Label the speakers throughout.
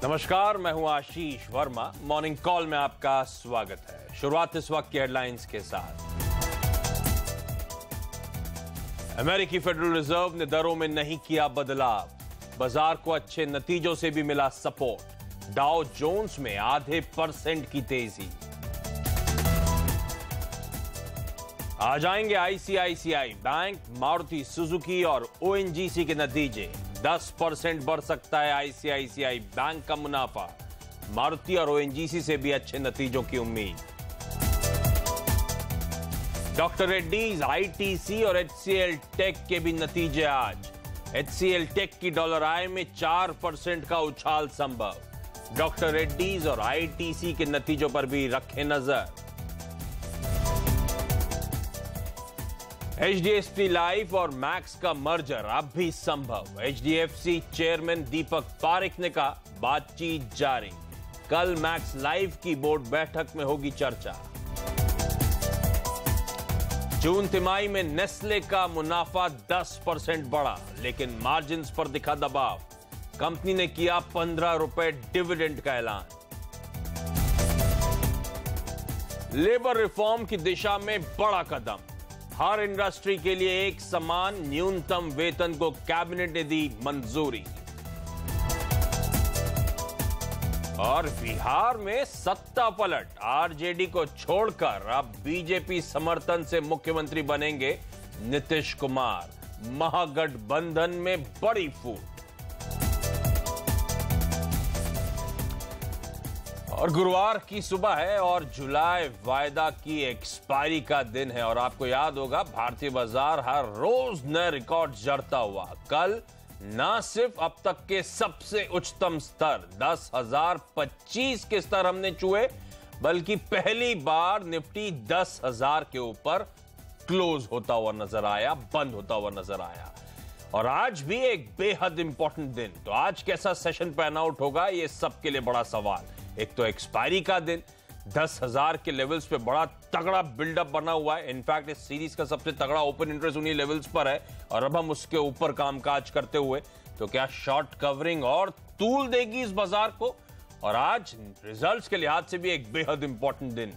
Speaker 1: नमस्कार, मैं हूं आशीष वर्मा। मॉर्निंग कॉल में आपका स्वागत है। शुरुआत इस वक्त की हेडलाइंस के साथ। अमेरिकी फेडरल रिजर्व ने दरों में नहीं किया बदलाव, बाजार को अच्छे नतीजों से भी मिला सपोर्ट। डाउ जोन्स में आधे % की तेजी। आ जाएंगे आईसीआईसीआई बैंक, मारुति सुजुकी और ओएनजीसी के नतीजे। 10% बढ़ सकता है आईसीआईसीआई बैंक का मुनाफा। मारुति और ओएनजीसी से भी अच्छे नतीजों की उम्मीद। डॉक्टर रेड्डीज, आईटीसी और एचसीएल टेक के भी नतीजे आज। एचसीएल टेक की डॉलर आय में 4% का उछाल संभव। डॉक्टर रेड्डीज और आईटीसी के नतीजों पर भी रखें नजर। एचडीएफसी लाइफ और मैक्स का मर्जर अब भी संभव। एचडीएफसी चेयरमैन दीपक पारेख ने कहा, बातचीत जारी। कल मैक्स लाइफ की बोर्ड बैठक में होगी चर्चा। जून तिमाही में नेस्ले का मुनाफा 10% बढ़ा, लेकिन मार्जिन्स पर दिखा दबाव। कंपनी ने किया 15 रुपए डिविडेंड का ऐलान। लेबर रिफॉर्म की दिशा में बड़ा कदम। हर इंडस्ट्री के लिए एक समान न्यूनतम वेतन को कैबिनेट ने दी मंजूरी। और बिहार में सत्ता पलट, आरजेडी को छोड़कर अब बीजेपी समर्थन से मुख्यमंत्री बनेंगे नीतीश कुमार। महागठबंधन में बड़ी फूट। और गुरुवार की सुबह है और जुलाई वायदा की एक्सपायरी का दिन है। और आपको याद होगा, भारतीय बाजार हर रोज नए रिकॉर्ड जड़ता हुआ। कल न सिर्फ अब तक के सबसे उच्चतम स्तर 10,025 के स्तर हमने छुए, बल्कि पहली बार निफ्टी 10,000 के ऊपर क्लोज होता हुआ नजर आया, बंद होता हुआ नजर आया। और आज भी एक बेहद इंपॉर्टेंट दिन। तो आज कैसा सेशन पैन आउट होगा, ये सबके लिए बड़ा सवाल। एक तो एक्सपायरी का दिन, 10,000 के लेवल्स पे बड़ा तगड़ा बिल्डअप बना हुआ है। इनफैक्ट इस सीरीज का सबसे तगड़ा ओपन इंटरेस्ट उन्हीं लेवल्स पर है और अब हम उसके ऊपर कामकाज करते हुए, तो क्या शॉर्ट कवरिंग और तूल देगी इस बाजार को। और आज रिजल्ट्स के लिहाज से भी एक बेहद इंपॉर्टेंट दिन।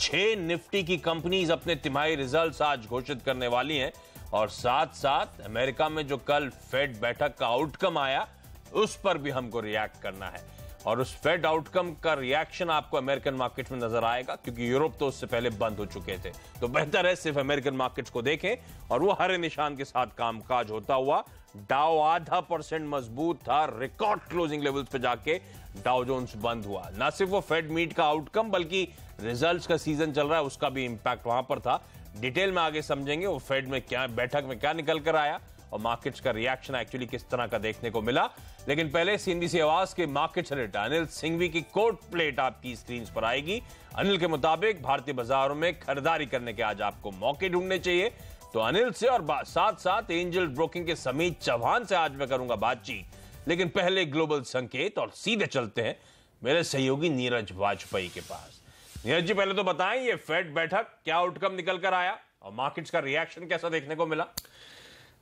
Speaker 1: 6 निफ्टी की कंपनीज अपने तिमाही रिजल्ट्स आज घोषित करने वाली हैं। और साथ साथ अमेरिका में जो कल फेड बैठक का आउटकम आया, उस पर भी हमको रिएक्ट करना है। और उस फेड आउटकम का रिएक्शन आपको अमेरिकन मार्केट में नजर आएगा, क्योंकि यूरोप तो उससे पहले बंद हो चुके थे। तो बेहतर है सिर्फ अमेरिकन मार्केट्स को देखें और वो हरे निशान के साथ कामकाज होता हुआ। डाउ आधा % मजबूत था, रिकॉर्ड क्लोजिंग लेवल्स पे जाके डाउ जोन्स बंद हुआ। ना सिर्फ वो फेड मीट का आउटकम, बल्कि रिजल्ट्स का सीजन चल रहा है, उसका भी इंपैक्ट वहां पर था। डिटेल में आगे समझेंगे वो फेड में क्या, बैठक में क्या निकल कर आया और मार्केट्स का रिएक्शन एक्चुअली किस तरह का देखने को मिला। लेकिन पहले सीएनबीसी आवाज के मार्केट रेट अनिल सिंघवी की कोट प्लेट आपकी स्क्रीन पर आएगी। अनिल के मुताबिक भारतीय बाजारों में खरीदारी करने के आज आपको मौके ढूंढने चाहिए। तो अनिल से और साथ साथ एंजल ब्रोकिंग के समीत चौहान से आज मैं करूंगा बातचीत। लेकिन पहले ग्लोबल संकेत और सीधे चलते हैं मेरे सहयोगी नीरज वाजपेयी के पास। नीरज जी, पहले तो बताएं ये फेड बैठक क्या आउटकम निकल कर आया और मार्केट्स का रिएक्शन कैसा देखने को मिला।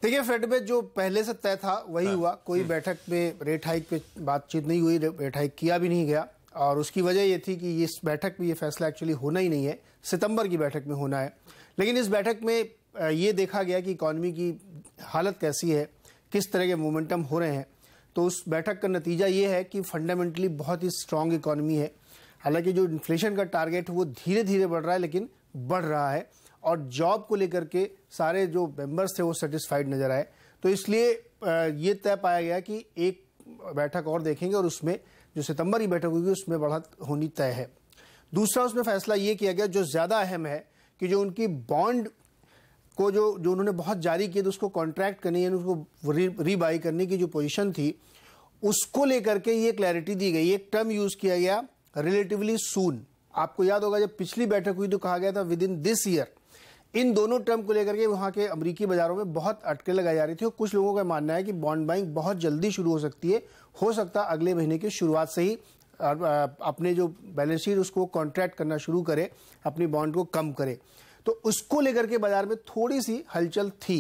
Speaker 2: देखिए, फेड में जो पहले से तय था वही हुआ। कोई बैठक में रेट हाइक पे बातचीत नहीं हुई, रेट हाइक किया भी नहीं गया। और उसकी वजह ये थी कि इस बैठक में ये फैसला एक्चुअली होना ही नहीं है, सितंबर की बैठक में होना है। लेकिन इस बैठक में ये देखा गया कि इकॉनमी की हालत कैसी है, किस तरह के मोमेंटम हो रहे हैं। तो उस बैठक का नतीजा ये है कि फंडामेंटली बहुत ही स्ट्रांग इकॉनमी है। हालांकि जो इन्फ्लेशन का टारगेट है वो धीरे धीरे बढ़ रहा है, लेकिन बढ़ रहा है। और जॉब को लेकर के सारे जो मेंबर्स थे वो सेटिस्फाइड नजर आए। तो इसलिए ये तय पाया गया कि एक बैठक और देखेंगे और उसमें जो सितंबर की बैठक होगी उसमें बढ़त होनी तय है। दूसरा उसमें फैसला ये किया गया जो ज़्यादा अहम है कि जो उनकी बॉन्ड को जो उन्होंने बहुत जारी किए, तो उसको कॉन्ट्रैक्ट करनी है, उसको रीबाई करने की जो पोजीशन थी, उसको लेकर के ये क्लैरिटी दी गई। एक टर्म यूज़ किया गया, रिलेटिवली सून। आपको याद होगा जब पिछली बैठक हुई तो कहा गया था विद इन दिस ईयर। इन दोनों टर्म को लेकर के वहां के अमेरिकी बाजारों में बहुत अटके लगाई जा रही थी। और कुछ लोगों का मानना है कि बॉन्ड बाइंग बहुत जल्दी शुरू हो सकती है, हो सकता है अगले महीने की शुरुआत से ही अपने जो बैलेंस शीट उसको कॉन्ट्रैक्ट करना शुरू करे, अपनी बॉन्ड को कम करे। तो उसको लेकर के बाजार में थोड़ी सी हलचल थी,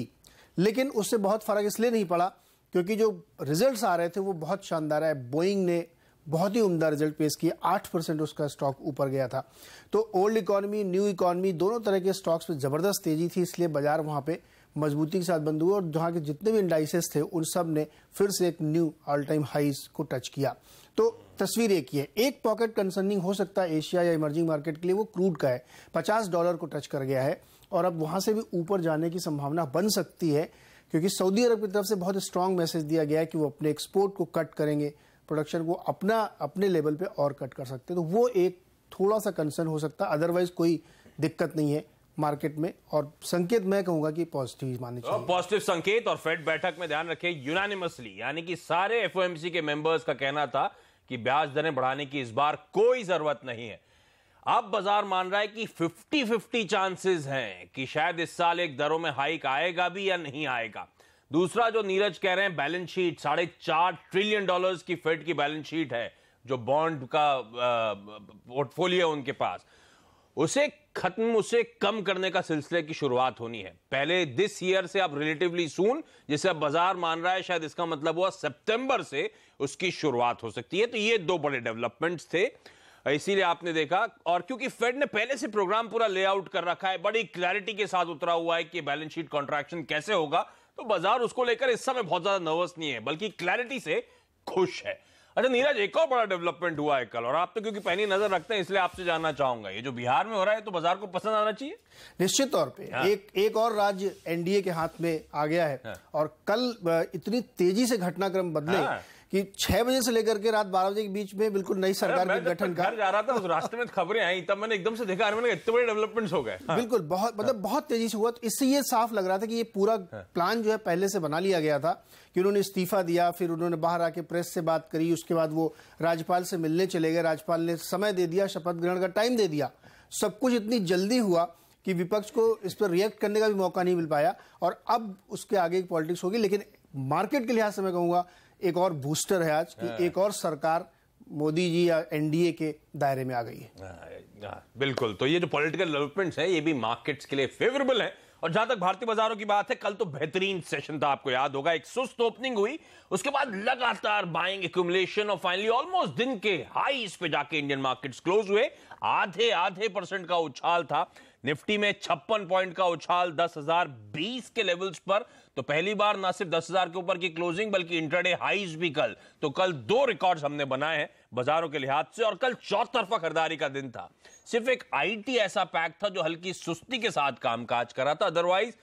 Speaker 2: लेकिन उससे बहुत फर्क इसलिए नहीं पड़ा क्योंकि जो रिजल्ट्स आ रहे थे वो बहुत शानदार है। बोइंग ने बहुत ही उम्दा रिजल्ट पेश किए, 8% उसका स्टॉक ऊपर गया था। तो ओल्ड इकोनॉमी, न्यू इकोनॉमी दोनों तरह के स्टॉक्स में जबरदस्त तेजी थी, इसलिए बाजार वहां पे मजबूती के साथ बंद हुए और जहां के जितने भी इंडाइसेस थे उन सब ने फिर से एक न्यू ऑल टाइम हाइज को टच किया। तो तस्वीर एक ही है। एक पॉकेट कंसर्निंग हो सकता है एशिया या इमर्जिंग मार्केट के लिए, वो क्रूड का है, $50 को टच कर गया है और अब वहां से भी ऊपर जाने की संभावना बन सकती है, क्योंकि सऊदी अरब की तरफ से बहुत स्ट्रांग मैसेज दिया गया है कि वो अपने एक्सपोर्ट को कट करेंगे, प्रोडक्शन को अपने लेवल पे और कट कर सकते हैं। तो वो एक थोड़ा सा कंसर्न हो सकता है, अदरवाइज कोई दिक्कत नहीं है मार्केट में। और संकेत मैं कहूंगा कि पॉजिटिव मानने चाहिए,
Speaker 1: पॉजिटिव संकेत। और फेड बैठक में ध्यान रखें, यूनानिमसली यानी कि सारे एफओएमसी के मेंबर्स का कहना था कि ब्याज दरें बढ़ाने की इस बार कोई जरूरत नहीं है। अब बाजार मान रहा है कि 50-50 चांसेस हैं कि शायद इस साल एक दरों में हाइक आएगा भी या नहीं आएगा। दूसरा जो नीरज कह रहे हैं, बैलेंस शीट, $4.5 ट्रिलियन की फेड की बैलेंस शीट है, जो बॉन्ड का पोर्टफोलियो उनके पास, उसे कम करने का सिलसिले की शुरुआत होनी है पहले दिस ईयर से, अब रिलेटिवली सून, जिसे अब बाजार मान रहा है शायद इसका मतलब हुआ सितंबर से उसकी शुरुआत हो सकती है। तो ये दो बड़े डेवलपमेंट्स थे, इसीलिए आपने देखा। और क्योंकि फेड ने पहले से प्रोग्राम पूरा लेआउट कर रखा है, बड़ी क्लैरिटी के साथ उतरा हुआ है कि बैलेंस शीट कॉन्ट्रैक्शन कैसे होगा, तो बाजार उसको लेकर इस समय बहुत ज्यादा नर्वस नहीं है, बल्कि क्लैरिटी से खुश है। अच्छा नीरज, एक और बड़ा डेवलपमेंट हुआ है कल, और आप तो क्योंकि पैनी नजर रखते हैं इसलिए आपसे जानना चाहूंगा, ये जो बिहार में हो रहा है तो बाजार को पसंद आना चाहिए
Speaker 2: निश्चित तौर पे।
Speaker 1: हाँ।
Speaker 2: एक और राज्य एनडीए के हाथ में आ गया है।
Speaker 1: हाँ।
Speaker 2: और कल इतनी तेजी से घटनाक्रम बदले
Speaker 1: हाँ।
Speaker 2: कि 6 बजे से लेकर के रात 12 बजे के बीच में बिल्कुल नई सरकार के गठन का,
Speaker 1: घर जा रहा था उस रास्ते में खबरें आई, तब मैंने एकदम से देखा, मैंने इतने बड़े डेवलपमेंट्स हो गए।
Speaker 2: बिल्कुल बहुत मतलब बहुत तेजी से हुआ। तो इससे ये साफ लग रहा था कि ये पूरा प्लान जो है पहले से बना लिया गया था, कि उन्होंने इस्तीफा दिया, फिर उन्होंने बाहर आके प्रेस से बात करी, उसके बाद वो राज्यपाल से मिलने चले गए, राज्यपाल ने समय दे दिया, शपथ ग्रहण का टाइम दे दिया। सब कुछ इतनी जल्दी हुआ कि विपक्ष को इस पर रिएक्ट करने का भी मौका नहीं मिल पाया, और अब उसके आगे की पॉलिटिक्स होगी। लेकिन मार्केट के लिहाज से मैं कहूंगा एक और बूस्टर है आज कि एक और सरकार मोदी जी या एनडीए के दायरे में आ गई है।
Speaker 1: बिल्कुल, तो ये जो पॉलिटिकल डेवलपमेंट्स हैं ये भी मार्केट्स के लिए फेवरेबल है। और जहां तक भारतीय बाजारों की बात है, कल तो बेहतरीन सेशन था, आपको याद होगा, एक सुस्त ओपनिंग हुई, उसके बाद लगातार बाइंग एक्यूमुलेशन और फाइनली ऑलमोस्ट दिन के हाईस पे जाके इंडियन मार्केट्स क्लोज हुए। आधे % का उछाल था, निफ्टी में 56 पॉइंट का उछाल 10,020 के लेवल्स पर। तो पहली बार ना सिर्फ 10,000 के ऊपर की क्लोजिंग बल्कि इंट्राडे हाईज भी कल। तो कल 2 रिकॉर्ड्स हमने बनाए हैं बाजारों के लिहाज से, और कल चौतरफा खरीदारी का दिन था। सिर्फ एक आईटी ऐसा पैक था जो हल्की सुस्ती के साथ कामकाज कर रहा था, अदरवाइज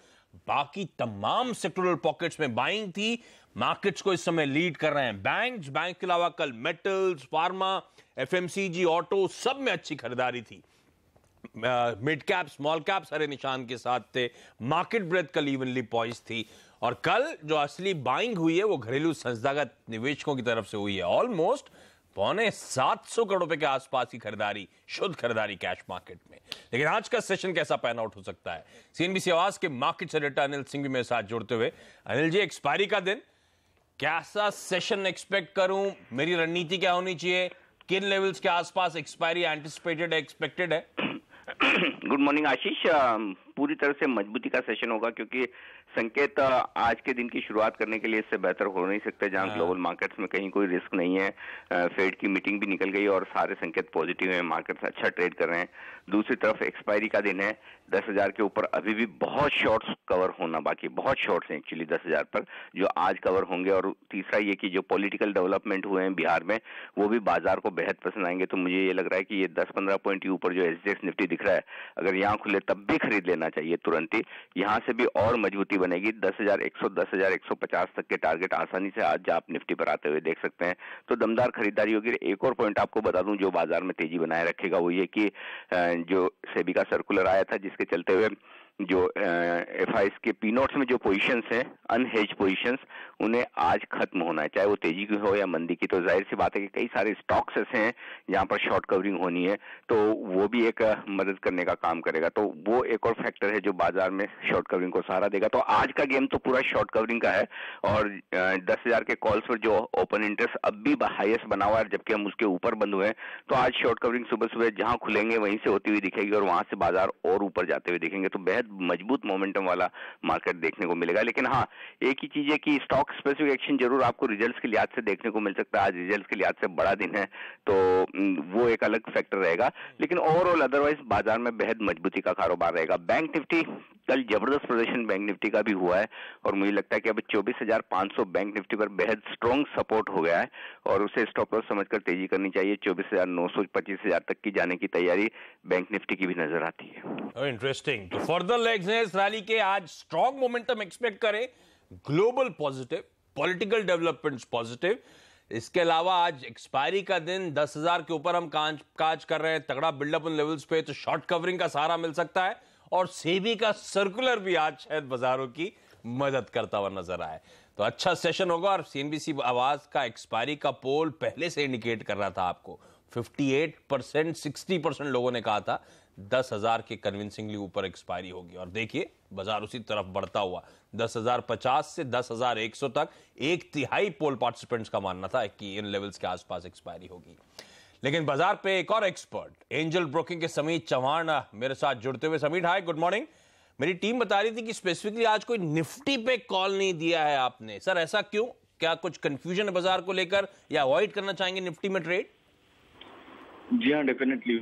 Speaker 1: बाकी तमाम सेक्टोरल पॉकेट्स में बाइंग थी। मार्केट्स को इस समय लीड कर रहे हैं बैंक के अलावा कल मेटल्स, फार्मा, एफएमसीजी, ऑटो, सब में अच्छी खरीदारी थी। मिड कैप, स्मॉल कैप सारे निशान के साथ थे। मार्केट ब्रेथ कल इवनली पॉइज थी, और कल जो असली बाइंग हुई है वो घरेलू संस्थागत निवेशकों की तरफ से हुई है। ऑलमोस्ट 750 करोड़ रुपए के आसपास की खरीदारी, शुद्ध खरीदारी कैश मार्केट में। लेकिन आज का सेशन कैसा पैन आउट हो सकता है, सीएनबीसी आवाज के मार्केट एडिटर अनिल सिंह भी मेरे साथ जुड़ते हुए। अनिल जी, एक्सपायरी का दिन, कैसा सेशन एक्सपेक्ट करूं, मेरी रणनीति क्या होनी चाहिए, किन लेवल्स के आसपास एक्सपायरी एंटिसिपेटेड है, एक्सपेक्टेड है?
Speaker 3: गुड मॉर्निंग आशीष, पूरी तरह से मजबूती का सेशन होगा, क्योंकि संकेत आज के दिन की शुरुआत करने के लिए इससे बेहतर हो नहीं सकते, जहां ग्लोबल मार्केट्स में कहीं कोई रिस्क नहीं है। फेड की मीटिंग भी निकल गई और सारे संकेत पॉजिटिव हैं, मार्केट्स अच्छा ट्रेड कर रहे हैं। दूसरी तरफ एक्सपायरी का दिन है, 10,000 के ऊपर अभी भी बहुत शॉर्ट्स कवर होना बाकी, बहुत शॉर्ट्स हैं एक्चुअली 10,000 पर, जो आज कवर होंगे। और तीसरा ये कि जो पॉलिटिकल डेवलपमेंट हुए हैं बिहार में, वो भी बाजार को बेहद पसंद आएंगे। तो मुझे ये लग रहा है कि ये 10-15 पॉइंट के ऊपर जो एसजीएक्स निफ्टी दिख रहा है, अगर यहाँ खुले तब भी खरीद लेना चाहिए तुरंत ही। यहाँ से भी और मजबूती बनेगी, 10,100, 10,150 तक के टारगेट आसानी से आज आप निफ्टी पर आते हुए देख सकते हैं। तो दमदार खरीदारी होगी। एक और पॉइंट आपको बता दूं जो बाजार में तेजी बनाए रखेगा, वो ये कि जो सेबी का सर्कुलर आया था, जिसके चलते हुए जो एफआईएस के पी नोट्स में जो पोजीशंस हैं, अनहेज पोजीशंस, उन्हें आज खत्म होना है, चाहे वो तेजी की हो या मंदी की। तो जाहिर सी बात है कि कई सारे स्टॉक्स ऐसे हैं जहां पर शॉर्ट कवरिंग होनी है, तो वो भी एक मदद करने का काम करेगा। तो वो एक और फैक्टर है जो बाजार में शॉर्ट कवरिंग को सहारा देगा। तो आज का गेम तो पूरा शॉर्ट कवरिंग का है, और 10,000 के कॉल्स पर जो ओपन इंटरेस्ट अब भी हाईएस्ट बना हुआ है, जबकि हम उसके ऊपर बंद हुए हैं। तो आज शॉर्ट कवरिंग सुबह सुबह जहां खुलेंगे वहीं से होती हुई दिखेगी, और वहां से बाजार और ऊपर जाते हुए दिखेंगे। तो बेहद बेहद मजबूत मोमेंटम वाला मार्केट देखने को मिलेगा। लेकिन हाँ, एक ही चीज है कि स्टॉक स्पेसिफिक एक्शन जरूर आपको रिजल्ट्स के लिहाज से देखने को मिल सकता है। आज रिजल्ट्स के लिहाज से बड़ा दिन है तो वो एक अलग फैक्टर रहेगा, लेकिन ओवरऑल अदरवाइज बाजार में बेहद मजबूती का कारोबार रहेगा। बैंक निफ्टी कल जबरदस्त प्रदर्शन बैंक निफ्टी का भी हुआ है और मुझे लगता है कि अब 24,500 बैंक निफ्टी पर बेहद स्ट्रॉन्ग सपोर्ट हो गया है और उसे स्टॉप लॉस समझकर तेजी करनी चाहिए। 24,900 25,000 तक की जाने की तैयारी बैंक निफ्टी की भी नजर आती है।
Speaker 1: इंटरेस्टिंग। तो फर्दर लेग्स हैं इस रैली के, आज स्ट्रॉन्ग मोमेंटम एक्सपेक्ट करें, global positive, political developments positive. इसके अलावा आज एक्सपायरी का दिन, 10,000 के ऊपर हम काज कर रहे हैं, तगड़ा बिल्डअप उन लेवल्स पे, तो शॉर्ट कवरिंग का सहारा मिल सकता है और सेबी का सर्कुलर भी आज शायद बाजारों की मदद करता हुआ नजर आए। तो अच्छा सेशन होगा। और सीएनबीसी आवाज का एक्सपायरी का पोल पहले से इंडिकेट कर रहा था आपको 58%, 60% लोगों ने कहा था 10,000 के कन्विंसिंगली ऊपर एक्सपायरी होगी और देखिए बाजार उसी तरफ बढ़ता हुआ 10,050 से 10,100 तक। 1/3 पोल पार्टिसिपेंट्स का मानना था कि इन लेवल्स के आसपास एक्सपायरी होगी। लेकिन बाजार पे एक और एक्सपर्ट एंजल ब्रोकिंग के समीत चौहान मेरे साथ जुड़ते हुए। समीत, हाय, गुड मॉर्निंग। मेरी टीम बता रही थी कि स्पेसिफिकली आज कोई निफ्टी पे कॉल नहीं दिया है आपने, सर ऐसा क्यों? क्या कुछ कंफ्यूजन है बाजार को लेकर या अवॉइड करना चाहेंगे निफ्टी में ट्रेड?
Speaker 4: जी हाँ, डेफिनेटली।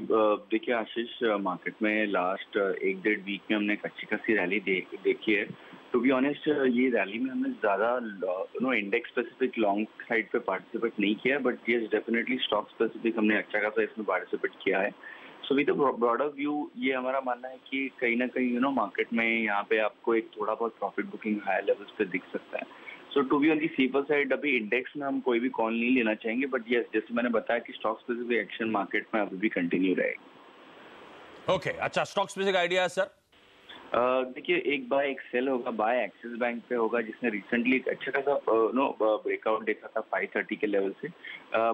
Speaker 4: देखिए आशीष, मार्केट में लास्ट 1-1.5 वीक में हमने एक अच्छी खासी रैली देखी है। टू बी ऑनेस्ट, ये रैली में हमने ज़्यादा इंडेक्स स्पेसिफिक लॉन्ग साइड पे पार्टिसिपेट नहीं किया, but yes definitely stock specific हमने अच्छा खासा इसमें पार्टिसिपेट किया है। सो विद ब्रॉडर व्यू ये हमारा मानना है कि कहीं ना कहीं मार्केट में यहाँ पे आपको एक थोड़ा बहुत प्रॉफिट बुकिंग हायर लेवल्स पे दिख सकता है। So to be on the safer side, अभी इंडेक्स में हम कोई भी कॉल नहीं लेना चाहेंगे, बट यस जैसे मैंने बताया कि स्टॉक स्पेसिफिक एक्शन मार्केट में अभी भी कंटिन्यू रहेगा।
Speaker 1: ओके, अच्छा, स्टॉक स्पेसिफिक आइडिया है सर?
Speaker 4: देखिए, एक बाय एक सेल होगा, बाय एक्सिस बैंक पे होगा जिसने रिसेंटली एक अच्छा खासा ब्रेकआउट देखा था 530 के लेवल से,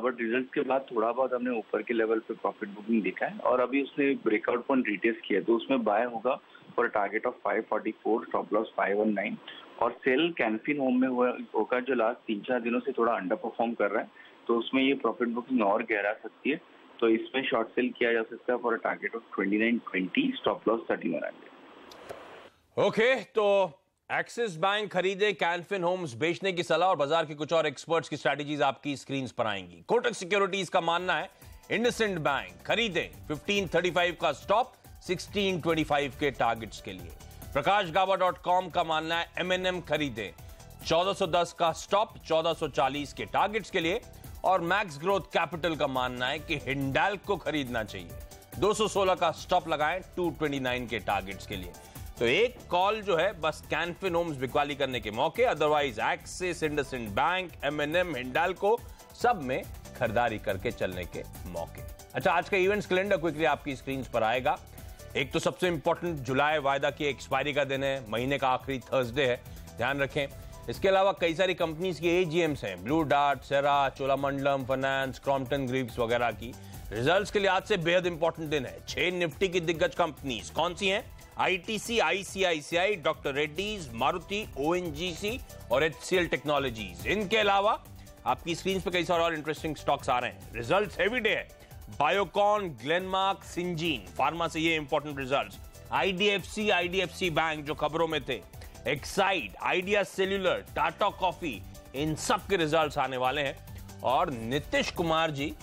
Speaker 4: बट रिजल्ट के बाद थोड़ा बहुत हमने ऊपर के लेवल पे प्रॉफिट बुकिंग देखा है और अभी उसने ब्रेकआउट पॉइंट रिटेस्ट किया, तो उसमें बाय होगा for target of 544, stop loss 519। और सेल कैनफिन होम में होगा जो लास्ट 3-4 दिनों से थोड़ा अंडर परफॉर्म कर रहा है, तो उसमें ये प्रॉफिट बुकिंग और गहरा सकती है, तो इसमें शॉर्ट सेल किया जा सकता है for target of 2920, stop loss 3100।
Speaker 1: Okay, तो एक्सिस बैंक खरीदे, कैनफिन होम्स बेचने की सलाह और बाजार के कुछ और एक्सपर्ट्स की स्ट्रैटेजीज आपकी स्क्रीन पर आएंगी। कोटक सिक्योरिटीज का मानना है इंडसइंड बैंक खरीदे, 1535 का स्टॉप, 1625 के टारगेट्स के लिए। प्रकाशगावा.com का मानना है M&M खरीदे, 1410 का स्टॉप, 1440 के टारगेट्स के लिए। और मैक्स ग्रोथ कैपिटल का मानना है कि हिंडाल्को को खरीदना चाहिए, 216 का स्टॉप लगाएं, 229 के टारगेट्स के लिए। तो एक कॉल जो है बस कैनफिन होम्स बिकवाली करने के मौके, otherwise axis, IndusInd bank, M&M, Hindalco सब में खरीदारी करके चलने के मौके। अच्छा, आज का इवेंट्स कैलेंडर क्विकली आपकी स्क्रीन पर आएगा। एक तो सबसे इंपॉर्टेंट जुलाई वायदा की एक्सपायरी का दिन है, महीने का आखिरी थर्सडे है, ध्यान रखें। इसके अलावा कई सारी कंपनीज की एजीएम्स हैं, ब्लू डार्ट, सेरा, चोलामंडलम फाइनेंस, क्रॉम्पटन ग्रीव्स वगैरह की। रिजल्ट्स के लिए आज से बेहद इंपॉर्टेंट दिन है। 6 निफ्टी की दिग्गज कंपनीज कौन सी हैं? ITC, ICICI, doctor Reddy's, Maruti, ONGC और एचसीएल टेक्नोलॉजीज। इनके अलावा आपकी स्क्रीन पर कई सारे और इंटरेस्टिंग स्टॉक्स आ रहे हैं। रिजल्ट्स हेवी डे है, बायोकॉन, ग्लेनमार्क, सिंजीन फार्मा से ये इंपॉर्टेंट रिजल्ट्स। आईडीएफसी बैंक जो खबरों में थे, Exide, Idea Cellular, Tata Coffee, इन सब के रिजल्ट्स आने वाले हैं। और नीतीश कुमार जी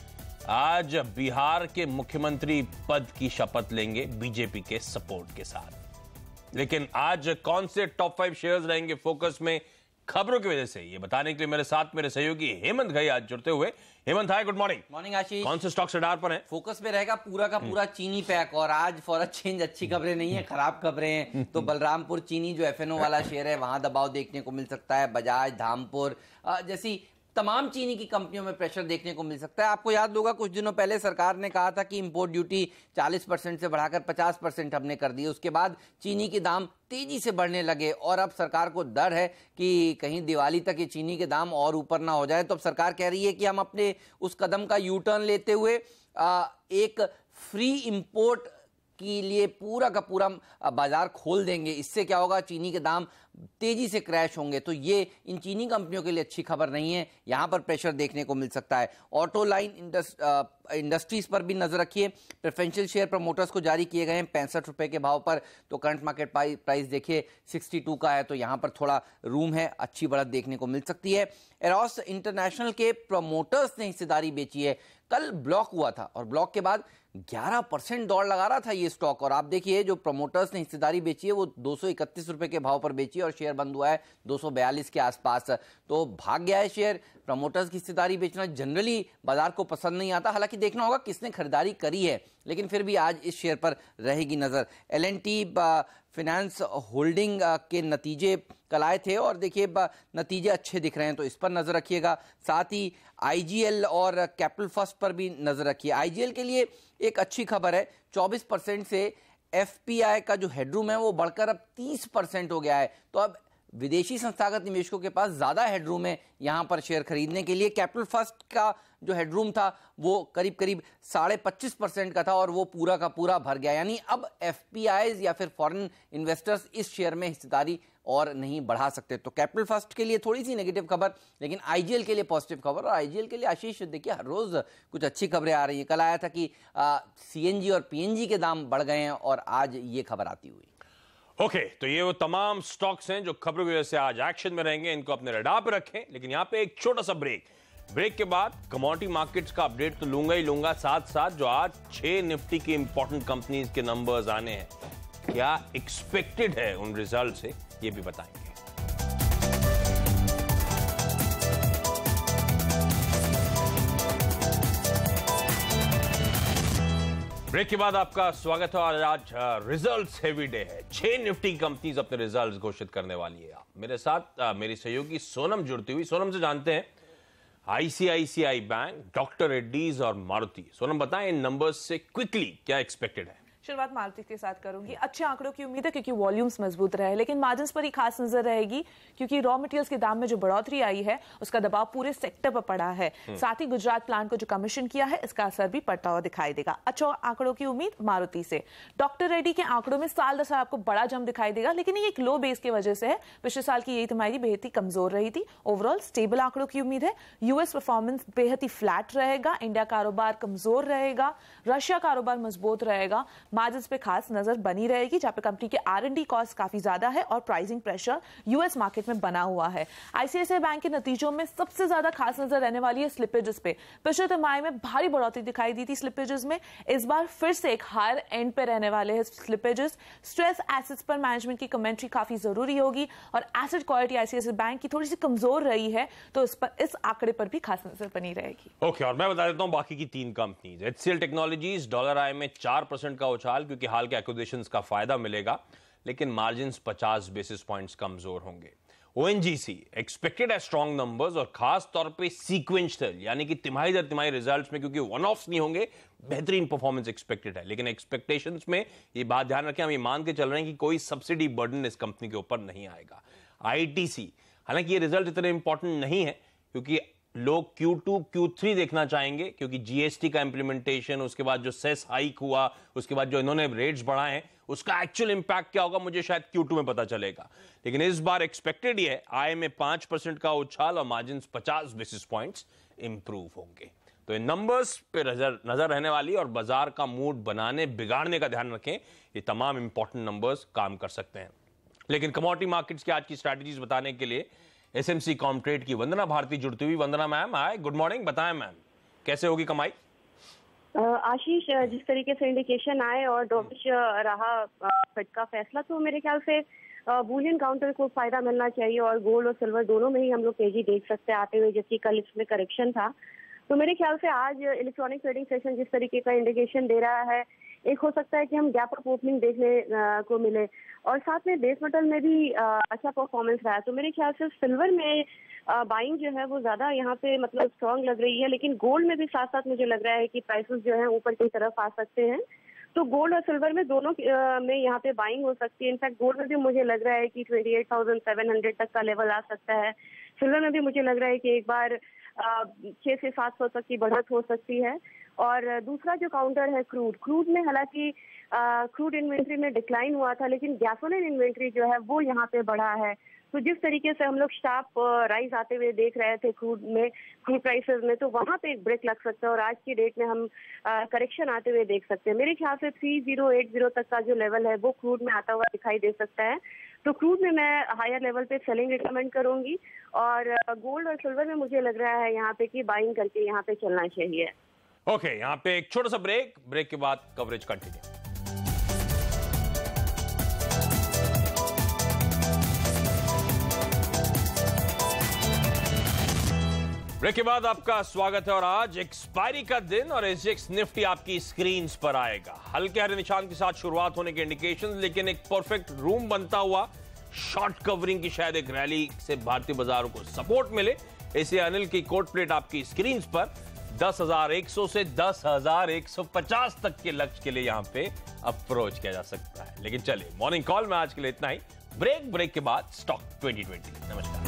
Speaker 1: आज बिहार के मुख्यमंत्री पद की शपथ लेंगे बीजेपी के सपोर्ट के साथ। लेकिन आज कौन से टॉप 5 शेयर्स रहेंगे फोकस में खबरों की वजह से, ये बताने के लिए मेरे साथ मेरे सहयोगी हेमंत घई आज जुड़ते हुए। हेमंत, हाय, गुड मॉर्निंग।
Speaker 5: मॉर्निंग आशीष।
Speaker 1: कौन से स्टॉक्स रडार पर हैं?
Speaker 5: फोकस में रहेगा पूरा का पूरा चीनी पैक, और आज फॉर अ चेंज अच्छी खबरें नहीं है, खराब खबरें हैं। तो बलरामपुर चीनी जो एफएनओ वाला शेयर है, वहां दबाव देखने को मिल सकता है। बजाज, धामपुर जैसी तमाम चीनी की कंपनियों में प्रेशर देखने को मिल सकता है। आपको याद होगा कुछ दिनों पहले सरकार ने कहा था कि इंपोर्ट ड्यूटी 40% से बढ़ाकर 50% हमने कर दी। उसके बाद चीनी के दाम तेजी से बढ़ने लगे और अब सरकार को डर है कि कहीं दिवाली तक ये चीनी के दाम और ऊपर ना हो जाए। तो अब सरकार कह रही है कि हम अपने उस कदम का यू टर्न लेते हुए एक फ्री इंपोर्ट के लिए पूरा का पूरा बाजार खोल देंगे। इससे क्या होगा, चीनी के दाम तेजी से क्रैश होंगे। तो ये इन चीनी कंपनियों के लिए अच्छी खबर नहीं है, यहां पर प्रेशर देखने को मिल सकता है। ऑटो लाइन इंडस्ट्रीज पर भी नजर रखिए। प्रेफरेंशियल शेयर प्रमोटर्स को जारी किए गए हैं 65 रुपए के भाव पर, तो करंट मार्केट प्राइस देखिए 62 का है, तो यहां पर थोड़ा रूम है, अच्छी बढ़त देखने को मिल सकती है। एरोस इंटरनेशनल के प्रमोटर्स ने हिस्सेदारी बेची है। कल ब्लॉक हुआ था और ब्लॉक के बाद 11% दौड़ लगा रहा था ये स्टॉक, और आप देखिए जो प्रमोटर्स ने हिस्सेदारी बेची है वो 231 रुपए के भाव पर बेची है और शेयर बंद हुआ है 242 के आसपास, तो भाग गया है शेयर। प्रमोटर्स की हिस्सेदारी बेचना जनरली बाजार को पसंद नहीं आता, हालांकि देखना होगा किसने खरीदारी करी है, लेकिन फिर भी आज इस शेयर पर रहेगी नजर। एल&टी फाइनेंस होल्डिंग के नतीजे कल आए थे और देखिए नतीजे अच्छे दिख रहे हैं, तो इस पर नजर रखिएगा। साथ ही आईजीएल और कैपिटल फर्स्ट पर भी नजर रखिए। आईजीएल के लिए एक अच्छी खबर है, 24% से एफपीआई का जो हेडरूम है वो बढ़कर अब 30% हो गया है, तो अब विदेशी संस्थागत निवेशकों के पास ज्यादा हेडरूम है यहां पर शेयर खरीदने के लिए। कैपिटल फर्स्ट का जो हेडरूम था वो करीब 25.5% का था और वो पूरा का पूरा भर गया, यानी अब एफपीआईज या फिर फॉरेन इन्वेस्टर्स इस शेयर में हिस्सेदारी और नहीं बढ़ा सकते। तो कैपिटल फर्स्ट के लिए थोड़ी सी नेगेटिव खबर, लेकिन आईजीएल के लिए पॉजिटिव खबर। और आईजीएल के लिए आशीष देखिए हर रोज कुछ अच्छी खबरें आ रही है। कल आया था कि सीएनजी और पीएनजी के दाम बढ़ गए हैं और आज ये खबर आती हुई।
Speaker 1: ओके, तो ये वो तमाम स्टॉक्स हैं जो खबरों की वजह से आज एक्शन में रहेंगे, इनको अपने रडार पे रखें। लेकिन यहां पे एक छोटा सा ब्रेक के बाद कमोडिटी मार्केट्स का अपडेट तो लूंगा ही लूंगा, साथ साथ जो आज 6 निफ्टी की इंपॉर्टेंट कंपनीज के नंबर्स आने हैं, क्या एक्सपेक्टेड है उन रिजल्ट से, ये भी बताएंगे। ब्रेक के बाद आपका स्वागत है। और आज रिजल्ट्स हेवी डे है, 6 निफ्टी कंपनीज अपने रिजल्ट्स घोषित करने वाली है। मेरे साथ मेरी सहयोगी सोनम जुड़ती हुई। सोनम से जानते हैं आईसीआईसीआई बैंक, डॉक्टर रेड्डीज और मारुति। सोनम बताएं इन नंबर्स से क्विकली क्या एक्सपेक्टेड है।
Speaker 6: शुरुआत मारुति के साथ करूंगी। अच्छे आंकड़ों की उम्मीद है क्योंकि वॉल्यूम्स मजबूत रहे, लेकिन मार्जिन्स पर ही खास नजर रहेगी क्योंकि रॉ मटेरियल्स के दाम में जो बढ़ोतरी आई है उसका दबाव पूरे सेक्टर पर पड़ा है। साथ ही गुजरात प्लांट को जो कमीशन किया है इसका असर भी पड़ता हुआ दिखाई देगा। अच्छे आंकड़ों की उम्मीद मारुति से। डॉक्टर रेड्डी के आंकड़ों में साल दर साल आपको बड़ा जंप दिखाई देगा, लेकिन ये एक लो बेस की वजह से है। पिछले साल की यही तिमाही बेहद ही कमजोर रही थी। ओवरऑल स्टेबल आंकड़ों की उम्मीद है। यूएस परफॉर्मेंस बेहद ही फ्लैट रहेगा। इंडिया कारोबार कमजोर रहेगा। रशिया कारोबार मजबूत रहेगा। मार्जिन्स पे खास नजर बनी रहेगी, जहां पे कंपनी के R&D कॉस्ट काफी ज्यादा है और प्राइसिंग प्रेशर यूएस मार्केट में बना हुआ है। आईसीआईसीआई बैंक के नतीजों में सबसे ज्यादा खास नजर रहने वाली है स्लिपेजेस पे। पिछले तिमाही में भारी बढ़ोतरी दिखाई दी थी स्लिपेजेस में, इस बार फिर से एक हायर एंड पे रहने वाले हैं स्लिपेजेस। स्ट्रेस एसेट्स पर मैनेजमेंट की कमेंट्री काफी जरूरी होगी और एसेट क्वालिटी आईसीआईसीआई बैंक की थोड़ी सी कमजोर रही है, तो इस आंकड़े पर भी खास नजर बनी रहेगी।
Speaker 1: ओके, और मैं बता देता हूं बाकी की 3 companies. HCL technologies dollar I में 4% का उछाल, क्योंकि हाल के एक्विजिशंस का फायदा मिलेगा, लेकिन मार्जिन्स 50 बेसिस पॉइंट्स कमजोर होंगे। ओएनजीसी एक्सपेक्टेड है स्ट्रॉन्ग नंबर्स और खास तौर पे सीक्वेंशियल, यानी कि तिमाही दर तिमाही रिजल्ट्स में, क्योंकि वन ऑफ्स नहीं होंगे, बेहतरीन परफॉर्मेंस एक्सपेक्टेड है। लेकिन एक्सपेक्टेशंस में ये बात ध्यान रखें, हम ये मान के चल रहे हैं कि कोई सब्सिडी बर्डन इस कंपनी के ऊपर नहीं आएगा। आईटीसी, हालांकि ये रिजल्ट इतने इंपॉर्टेंट नहीं है क्योंकि लोग Q2, Q3 देखना चाहेंगे, क्योंकि जीएसटी का इंप्लीमेंटेशन, उसके बाद जो सेस हाइक हुआ, उसके बाद जो इन्होंने रेट्स बढ़ाए हैं, उसका एक्चुअल इंपैक्ट क्या होगा मुझे शायद Q2 में पता चलेगा। लेकिन इस बार एक्सपेक्टेड ही है आय में 5% का उछाल और मार्जिन्स 50 बेसिस पॉइंट्स इंप्रूव होंगे। तो इन नंबर्स पे नजर रहने वाली और बाजार का मूड बनाने बिगाड़ने का ध्यान रखें, ये तमाम इंपॉर्टेंट नंबर्स काम कर सकते हैं। लेकिन कमोडिटी मार्केट्स की आज की स्ट्रैटेजीज बताने के लिए एसएमसी कॉमट्रेड की वंदना भारती जुड़ती हुई। वंदना मैम, हाय, गुड मॉर्निंग। बताएं मैम, कैसे होगी कमाई?
Speaker 7: आशीष, जिस तरीके से इंडिकेशन आए और डॉविश रहा फेड का फैसला, तो मेरे ख्याल से बुलियन काउंटर को फायदा मिलना चाहिए और गोल्ड और सिल्वर दोनों में ही हम लोग तेजी देख सकते हैं आते हुए, जैसे कल इसमें करेक्शन था। तो मेरे ख्याल से आज इलेक्ट्रॉनिक ट्रेडिंग सेशन जिस तरीके का इंडिकेशन दे रहा है, एक हो सकता है कि हम गैप अप ओपनिंग देखने को मिले और साथ में बेस मेटल में भी अच्छा परफॉर्मेंस रहा है। तो मेरे ख्याल से सिल्वर में बाइंग जो है वो ज्यादा यहाँ पे मतलब स्ट्रांग लग रही है, लेकिन गोल्ड में भी साथ साथ मुझे लग रहा है कि प्राइसेस जो है ऊपर की तरफ आ सकते हैं। तो गोल्ड और सिल्वर में दोनों में यहाँ पे बाइंग हो सकती है। इनफैक्ट गोल्ड में भी मुझे लग रहा है कि 28,700 तक का लेवल आ सकता है। सिल्वर में भी मुझे लग रहा है कि एक बार 6 से 700 तक की बढ़त हो सकती है। और दूसरा जो काउंटर है क्रूड में, हालांकि क्रूड इन्वेंट्री में डिक्लाइन हुआ था, लेकिन गैसोलिन इन्वेंट्री जो है वो यहाँ पे बढ़ा है। तो जिस तरीके से हम लोग शार्प राइज आते हुए देख रहे थे क्रूड प्राइसेस में, तो वहां पे एक ब्रेक लग सकता है और आज की डेट में हम करेक्शन आते हुए देख सकते हैं। मेरे ख्याल से 3080 तक का जो लेवल है वो क्रूड में आता हुआ दिखाई दे सकता है। तो क्रूड में मैं हायर लेवल पे सेलिंग रिकमेंड करूंगी और गोल्ड और सिल्वर में मुझे लग रहा है यहाँ पे कि बाइंग करके यहाँ पे चलना चाहिए।
Speaker 1: ओके, यहाँ पे एक छोटा सा ब्रेक के बाद कवरेज कंटिन्यू। ब्रेक के बाद आपका स्वागत है और आज एक्सपायरी का दिन और एसजीएक्स निफ्टी आपकी स्क्रीन पर आएगा। हल्के हरे निशान के साथ शुरुआत होने के इंडिकेशंस, लेकिन एक परफेक्ट रूम बनता हुआ शॉर्ट कवरिंग की शायद एक रैली से भारतीय बाजारों को सपोर्ट मिले। इसे अनिल की कोट प्लेट आपकी स्क्रीन पर 10,100 से 10,150 तक के लक्ष्य के लिए यहां पे अप्रोच किया जा सकता है। लेकिन चलिए, मॉर्निंग कॉल में आज के लिए इतना ही। ब्रेक के बाद स्टॉक 2020। नमस्कार।